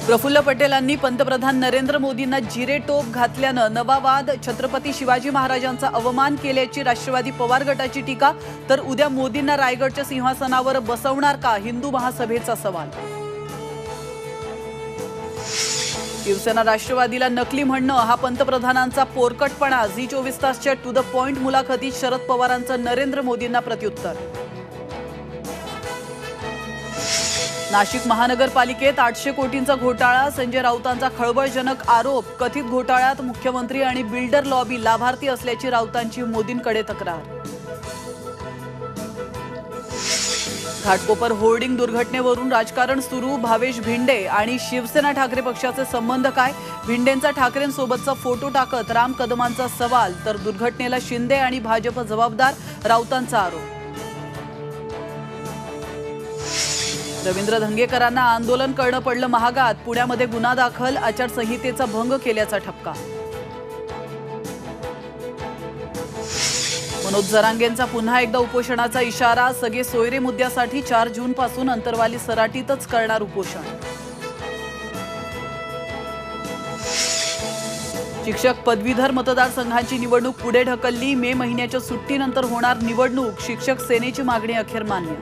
प्रफुल्ल पटेलांनी पंतप्रधान नरेंद्र मोदींना जिरे टोप घातल्यानं नवा वाद, छत्रपती शिवाजी महाराजांचा अवमान केल्याची राष्ट्रवादी पवार गटाची टीका, तर उद्या मोदींना रायगडच्या सिंहासनावर बसवणार का, हिंदू महासभेचा सवाल। शिवसेना राष्ट्रवादीला नकली म्हणणं हा पंतप्रधानांचा पोरकटपणा, झी24 तासच्या टू द पॉइंट मुलाखतीत शरद पवारांचं नरेंद्र मोदींना प्रत्युत्तर। नाशिक महानगरपालिकेत 800 कोटींचा घोटाळा, संजय राऊतांचा खळबळजनक आरोप, कथित घोटाळ्यात मुख्यमंत्री आणि बिल्डर लॉबी लाभार्थी असल्याची राऊतांची मोदींकडे तक्रार। घाटकोपर होर्डिंग दुर्घटनेवरून राजकारण सुरू, भावेश भिंडे आणि शिवसेना ठाकरे पक्षाचे संबंध काय, भिंडेंचा ठाकरेंसोबतचा फोटो टाकत राम कदमांचा सवाल, तर दुर्घटनेला शिंदे आणि भाजप जबाबदार, राऊतांचा आरोप। रवींद्र धंगेकरांना आंदोलन करणं पडलं महागात, पुण्यामध्ये गुन्हा दाखल, आचारसंहितेचा भंग केल्याचा ठपका। मनोज जरांगेंचा पुन्हा एकदा उपोषणाचा इशारा, सगळे सोयरे मुद्द्यासाठी 4 जूनपासून अंतरवाली सराटीतच करणार उपोषण। शिक्षक पदवीधर मतदारसंघांची निवडणूक पुढे ढकलली, मे महिन्याच्या सुट्टीनंतर होणार निवडणूक, शिक्षक सेनेची मागणी अखेर मान्य।